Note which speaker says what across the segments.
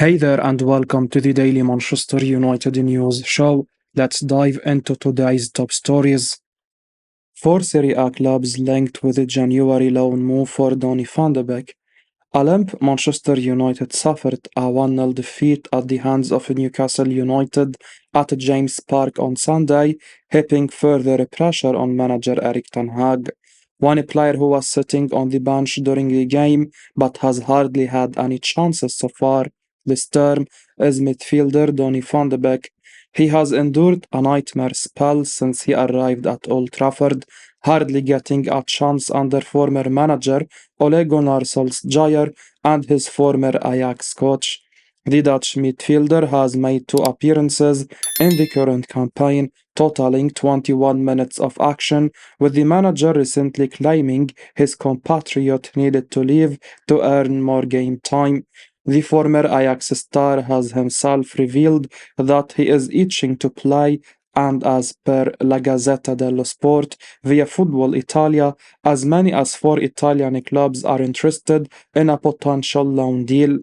Speaker 1: Hey there, and welcome to the Daily Manchester United News Show. Let's dive into today's top stories. Four Serie A clubs linked with a January loan move for Donny van de Beek. Olympique Manchester United suffered a 1-0 defeat at the hands of Newcastle United at James Park on Sunday, heaping further pressure on manager Erik Tanhaag. One player who was sitting on the bench during the game but has hardly had any chances so far this term is midfielder Donny van de Beek. He has endured a nightmare spell since he arrived at Old Trafford, hardly getting a chance under former manager Ole Gunnar Solskjaer and his former Ajax coach. The Dutch midfielder has made two appearances in the current campaign, totaling 21 minutes of action, with the manager recently claiming his compatriot needed to leave to earn more game time. The former Ajax star has himself revealed that he is itching to play, and as per La Gazzetta dello Sport via Football Italia, as many as four Italian clubs are interested in a potential loan deal.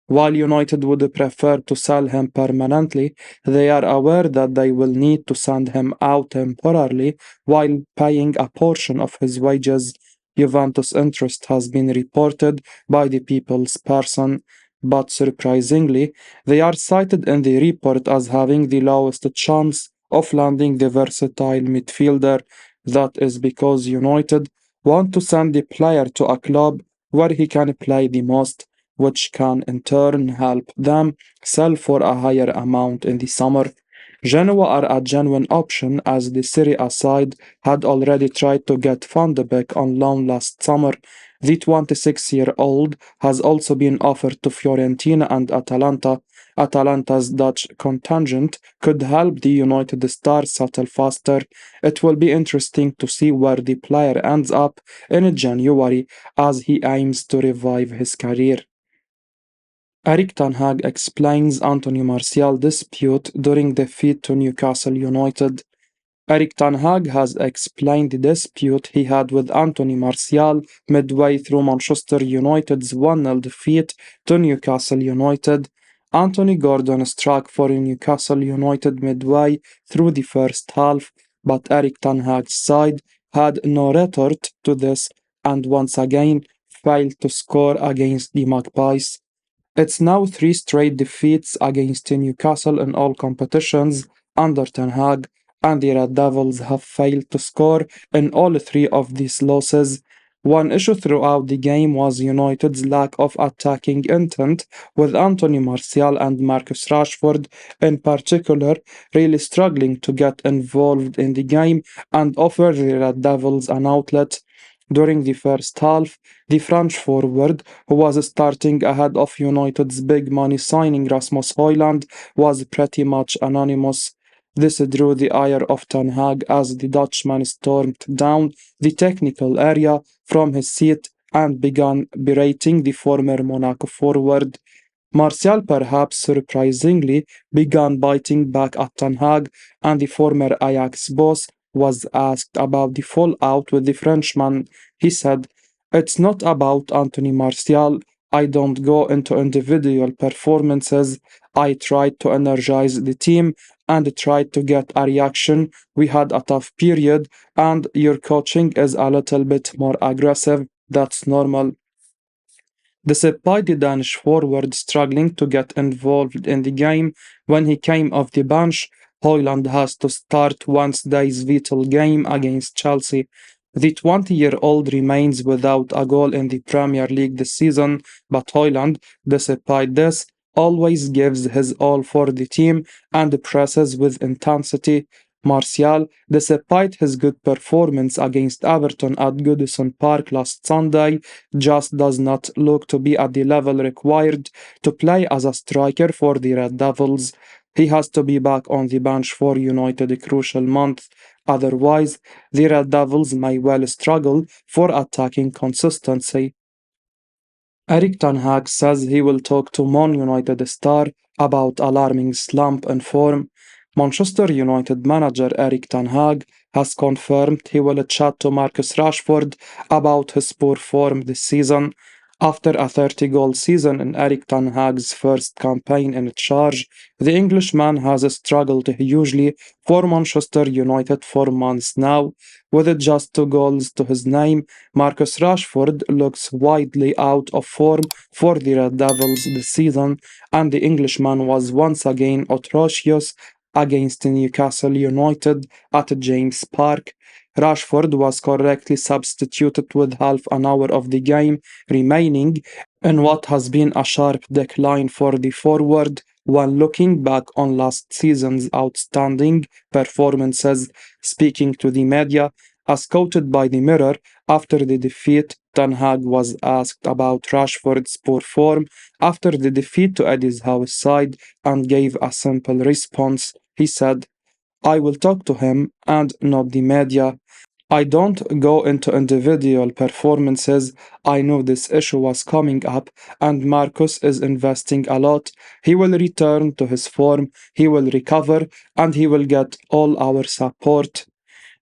Speaker 1: While United would prefer to sell him permanently, they are aware that they will need to send him out temporarily while paying a portion of his wages. Juventus' interest has been reported by the People's Person, but surprisingly, they are cited in the report as having the lowest chance of landing the versatile midfielder. That is because United want to send the player to a club where he can play the most, which can in turn help them sell for a higher amount in the summer. Genoa are a genuine option as the Serie A side had already tried to get Van de Beek on loan last summer. The 26-year-old has also been offered to Fiorentina and Atalanta. Atalanta's Dutch contingent could help the United star settle faster. It will be interesting to see where the player ends up in January as he aims to revive his career. Erik Tanhaag explains Anthony Martial dispute during defeat to Newcastle United. Erik Tanhaag has explained the dispute he had with Anthony Martial midway through Manchester United's 1-0 defeat to Newcastle United. Anthony Gordon struck for Newcastle United midway through the first half, but Erik Tanhaag's side had no retort to this and once again failed to score against the Magpies. It's now three straight defeats against Newcastle in all competitions under Tanhaag, and the Red Devils have failed to score in all three of these losses. One issue throughout the game was United's lack of attacking intent, with Anthony Martial and Marcus Rashford in particular really struggling to get involved in the game and offer the Red Devils an outlet. During the first half, the French forward, who was starting ahead of United's big money signing Rasmus Højlund, was pretty much anonymous. This drew the ire of Ten Hag as the Dutchman stormed down the technical area from his seat and began berating the former Monaco forward. Martial, perhaps surprisingly, began biting back at Ten Hag, and the former Ajax boss was asked about the fallout with the Frenchman. He said, "It's not about Anthony Martial. I don't go into individual performances. I tried to energize the team and tried to get a reaction. We had a tough period, and your coaching is a little bit more aggressive. That's normal." Despite the Danish forward struggling to get involved in the game when he came off the bench, Højlund has to start Wednesday's vital game against Chelsea. The 20-year-old remains without a goal in the Premier League this season, but Højlund, despite this, always gives his all for the team and presses with intensity. Martial, despite his good performance against Everton at Goodison Park last Sunday, just does not look to be at the level required to play as a striker for the Red Devils. He has to be back on the bench for United a crucial month. Otherwise, the Red Devils may well struggle for attacking consistency. Erik Tanhaag says he will talk to Man United star about alarming slump in form. Manchester United manager Erik Tanhaag has confirmed he will chat to Marcus Rashford about his poor form this season. After a 30-goal season in Erik Tanhaag's first campaign in charge, the Englishman has struggled hugely for Manchester United for months now. With just 2 goals to his name, Marcus Rashford looks widely out of form for the Red Devils this season, and the Englishman was once again atrocious against Newcastle United at James Park. Rashford was correctly substituted with half an hour of the game remaining in what has been a sharp decline for the forward. When looking back on last season's outstanding performances, speaking to the media, as quoted by the Mirror after the defeat, Tanhaag was asked about Rashford's poor form after the defeat to Eddie's House side and gave a simple response. He said, I will talk to him and not the media. I don't go into individual performances. I know this issue was coming up, and Marcus is investing a lot. He will return to his form, he will recover, and he will get all our support.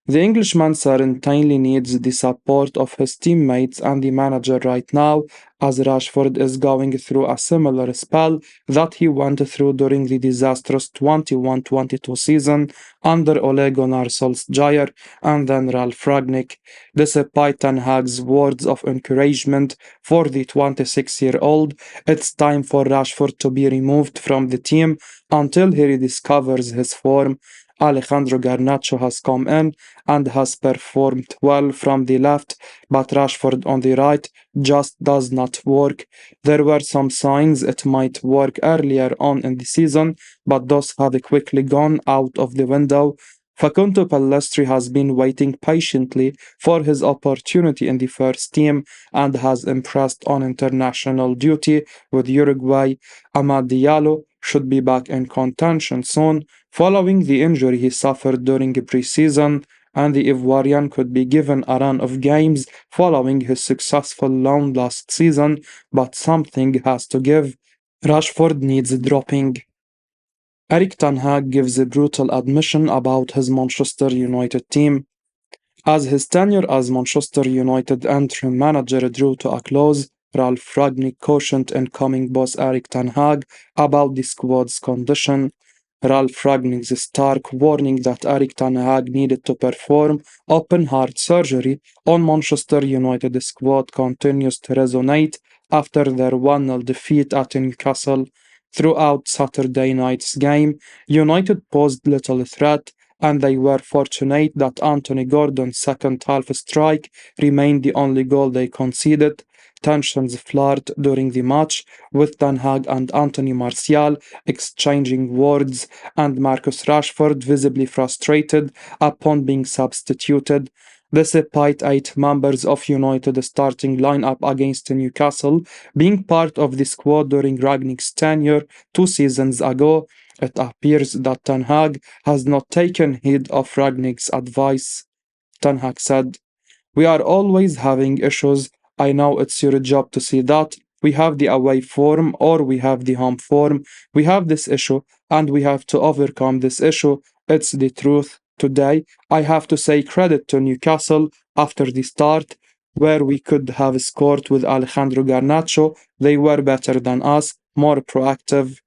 Speaker 1: The Englishman certainly needs the support of his teammates and the manager right now, as Rashford is going through a similar spell that he went through during the disastrous 21-22 season under Ole Gunnar Solskjaer and then Ralf Rangnick. Despite Ten Hag's words of encouragement for the 26-year-old, it's time for Rashford to be removed from the team until he rediscovers his form. Alejandro Garnacho has come in and has performed well from the left, but Rashford on the right just does not work. There were some signs it might work earlier on in the season, but those have quickly gone out of the window. Facundo Pellistri has been waiting patiently for his opportunity in the first team and has impressed on international duty with Uruguay. Amad Diallo should be back in contention soon, following the injury he suffered during pre-season, and the Ivorian could be given a run of games following his successful loan last season, but something has to give. Rashford needs dropping. Erik Tanhaag gives a brutal admission about his Manchester United team. As his tenure as Manchester United interim manager drew to a close, Ralf Rangnick cautioned incoming boss Erik ten Hag about the squad's condition. Ralf Rangnick's stark warning that Erik ten Hag needed to perform open heart surgery on Manchester United squad continues to resonate after their 1-0 defeat at Newcastle. Throughout Saturday night's game, United posed little threat, and they were fortunate that Anthony Gordon's second half strike remained the only goal they conceded. Tensions flared during the match, with Ten Hag and Anthony Martial exchanging words and Marcus Rashford visibly frustrated upon being substituted. Despite 8 members of United's starting lineup against Newcastle being part of the squad during Rangnick's tenure 2 seasons ago, it appears that Ten Hag has not taken heed of Rangnick's advice. Ten Hag said, we are always having issues. I know it's your job to see that. We have the away form or we have the home form. We have this issue and we have to overcome this issue. It's the truth. Today, I have to say credit to Newcastle after the start, where we could have scored with Alejandro Garnacho. They were better than us, more proactive.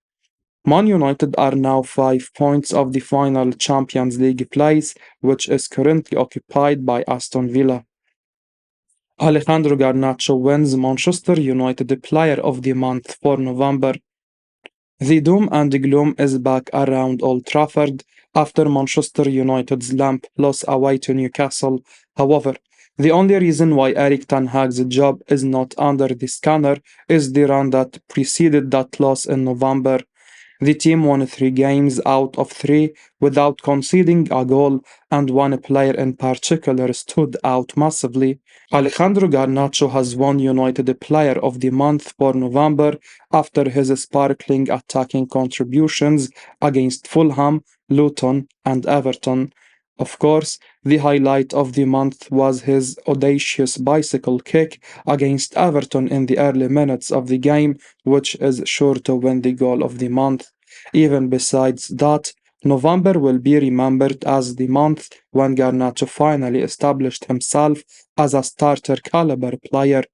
Speaker 1: Man United are now 5 points off the final Champions League place, which is currently occupied by Aston Villa. Alejandro Garnacho wins Manchester United Player of the Month for November. The doom and gloom is back around Old Trafford after Manchester United's limp loss away to Newcastle. However, the only reason why Erik ten Hag's job is not under the scanner is the run that preceded that loss in November. The team won 3 games out of 3 without conceding a goal, and one player in particular stood out massively. Alejandro Garnacho has won United Player of the Month for November after his sparkling attacking contributions against Fulham, Luton, and Everton. Of course, the highlight of the month was his audacious bicycle kick against Everton in the early minutes of the game, which is sure to win the goal of the month. Even besides that, November will be remembered as the month when Garnacho finally established himself as a starter caliber player.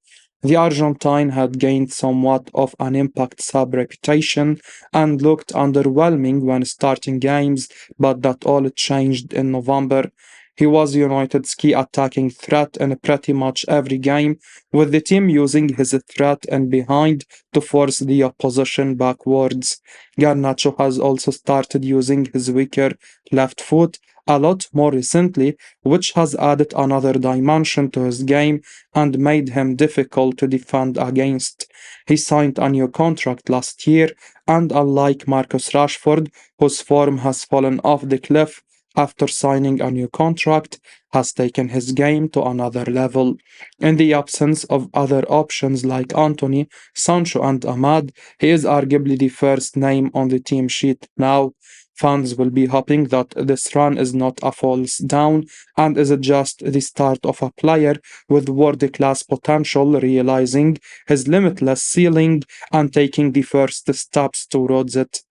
Speaker 1: The Argentine had gained somewhat of an impact sub reputation and looked underwhelming when starting games, but that all changed in November. He was United's key attacking threat in pretty much every game, with the team using his threat and behind to force the opposition backwards. Garnacho has also started using his weaker left foot a lot more recently, which has added another dimension to his game and made him difficult to defend against. He signed a new contract last year, and unlike Marcus Rashford, whose form has fallen off the cliff after signing a new contract, has taken his game to another level. In the absence of other options like Anthony, Sancho, and Ahmad, he is arguably the first name on the team sheet now. Fans will be hoping that this run is not a false down and is just the start of a player with world class potential realizing his limitless ceiling and taking the first steps towards it.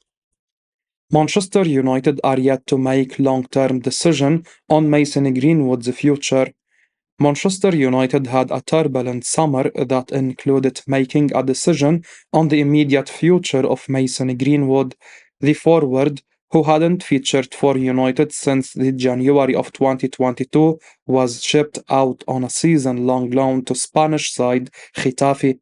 Speaker 1: Manchester United are yet to make long-term decision on Mason Greenwood's future. Manchester United had a turbulent summer that included making a decision on the immediate future of Mason Greenwood, the forward who hadn't featured for United since the January of 2022 was shipped out on a season-long loan to Spanish side Getafe.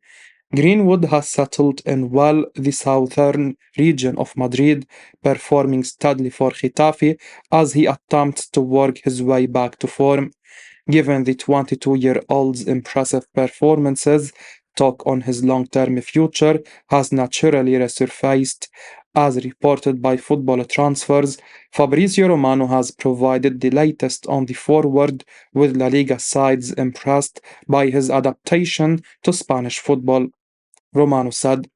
Speaker 1: Greenwood has settled in well the southern region of Madrid, performing steadily for Getafe as he attempts to work his way back to form. Given the 22-year-old's impressive performances, talk on his long-term future has naturally resurfaced. As reported by Football Transfers, Fabrizio Romano has provided the latest on the forward, with La Liga sides impressed by his adaptation to Spanish football. Romano said,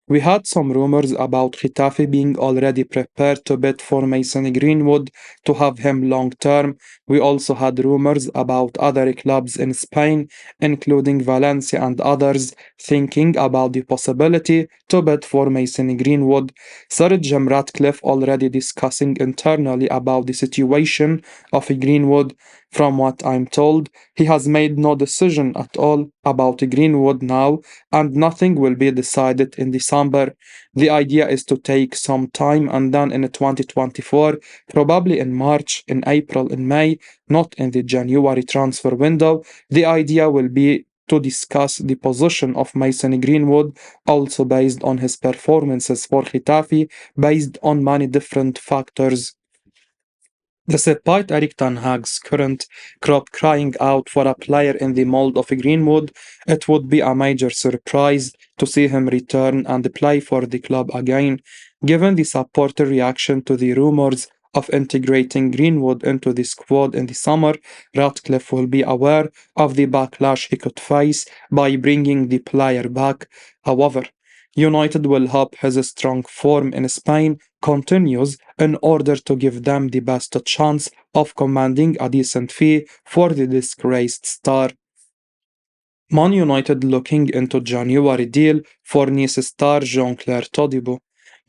Speaker 1: "We had some rumors about Getafe being already prepared to bid for Mason Greenwood to have him long term. We also had rumors about other clubs in Spain, including Valencia and others, thinking about the possibility to bid for Mason Greenwood. Sir Jim Ratcliffe already discussing internally about the situation of Greenwood. From what I'm told, he has made no decision at all about Greenwood now, and nothing will be decided in December. The idea is to take some time and then in 2024, probably in March, in April, in May, not in the January transfer window. The idea will be to discuss the position of Mason Greenwood, also based on his performances for Getafe, based on many different factors. Despite Erik Tanhaag's current crop crying out for a player in the mold of Greenwood, it would be a major surprise to see him return and play for the club again, given the supporter reaction to the rumors of integrating Greenwood into the squad in the summer. Ratcliffe will be aware of the backlash he could face by bringing the player back. However, United will hope his strong form in Spain continues in order to give them the best chance of commanding a decent fee for the disgraced star. Man United looking into January deal for Nice star JeanClair Tobu.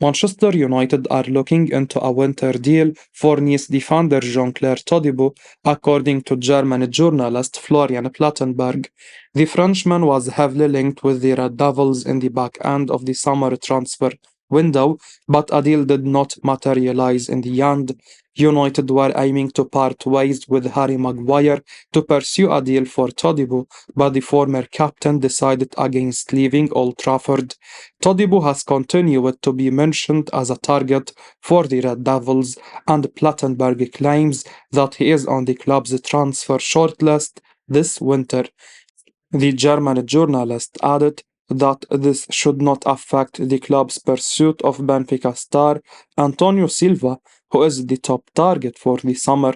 Speaker 1: Manchester United are looking into a winter deal for Nice defender JeanClair Tobu, according to German journalist Florian Plattenberg. The Frenchman was heavily linked with the Red Devils in the back end of the summer transfer window, but a deal did not materialize in the end. United were aiming to part ways with Harry Maguire to pursue a deal for Todibo, but the former captain decided against leaving Old Trafford. Todibo has continued to be mentioned as a target for the Red Devils, and Plattenberg claims that he is on the club's transfer shortlist this winter. The German journalist added that this should not affect the club's pursuit of Benfica star Antonio Silva, who is the top target for the summer.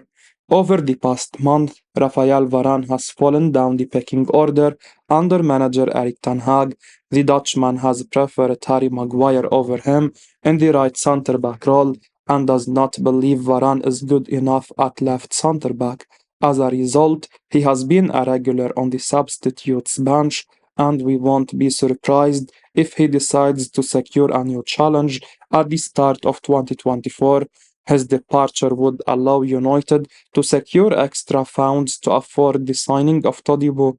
Speaker 1: Over the past month, Rafael Varane has fallen down the pecking order under manager Erik Tanhaag. The Dutchman has preferred Harry Maguire over him in the right centre-back role and does not believe Varane is good enough at left centre-back. As a result, he has been a regular on the substitutes bench, and we won't be surprised if he decides to secure a new challenge at the start of 2024. His departure would allow United to secure extra funds to afford the signing of Todibo.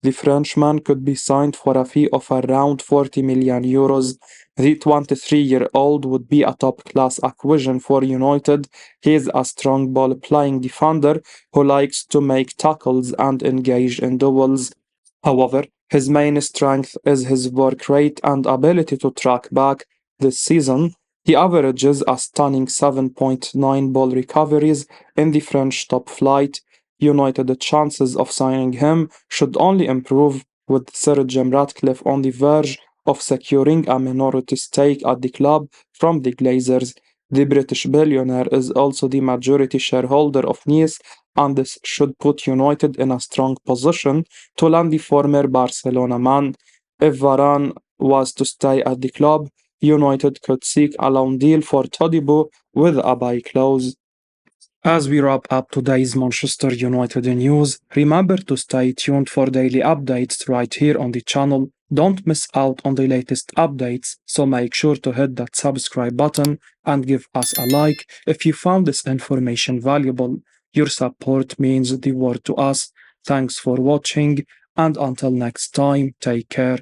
Speaker 1: the Frenchman could be signed for a fee of around 40 million euros. The 23-year-old would be a top-class acquisition for United. He is a strong ball-playing defender who likes to make tackles and engage in duels. However, his main strength is his work rate and ability to track back. This season, he averages a stunning 7.9 ball recoveries in the French top flight. United's chances of signing him should only improve, with Sir Jim Ratcliffe on the verge of securing a minority stake at the club from the Glazers. The British billionaire is also the majority shareholder of Nice, and this should put United in a strong position to land the former Barcelona man. If Varane was to stay at the club, United could seek a loan deal for Tobu with a buy clause. As we wrap up today's Manchester United news, remember to stay tuned for daily updates right here on the channel. Don't miss out on the latest updates, so make sure to hit that subscribe button and give us a like if you found this information valuable. Your support means the world to us. Thanks for watching, and until next time, take care.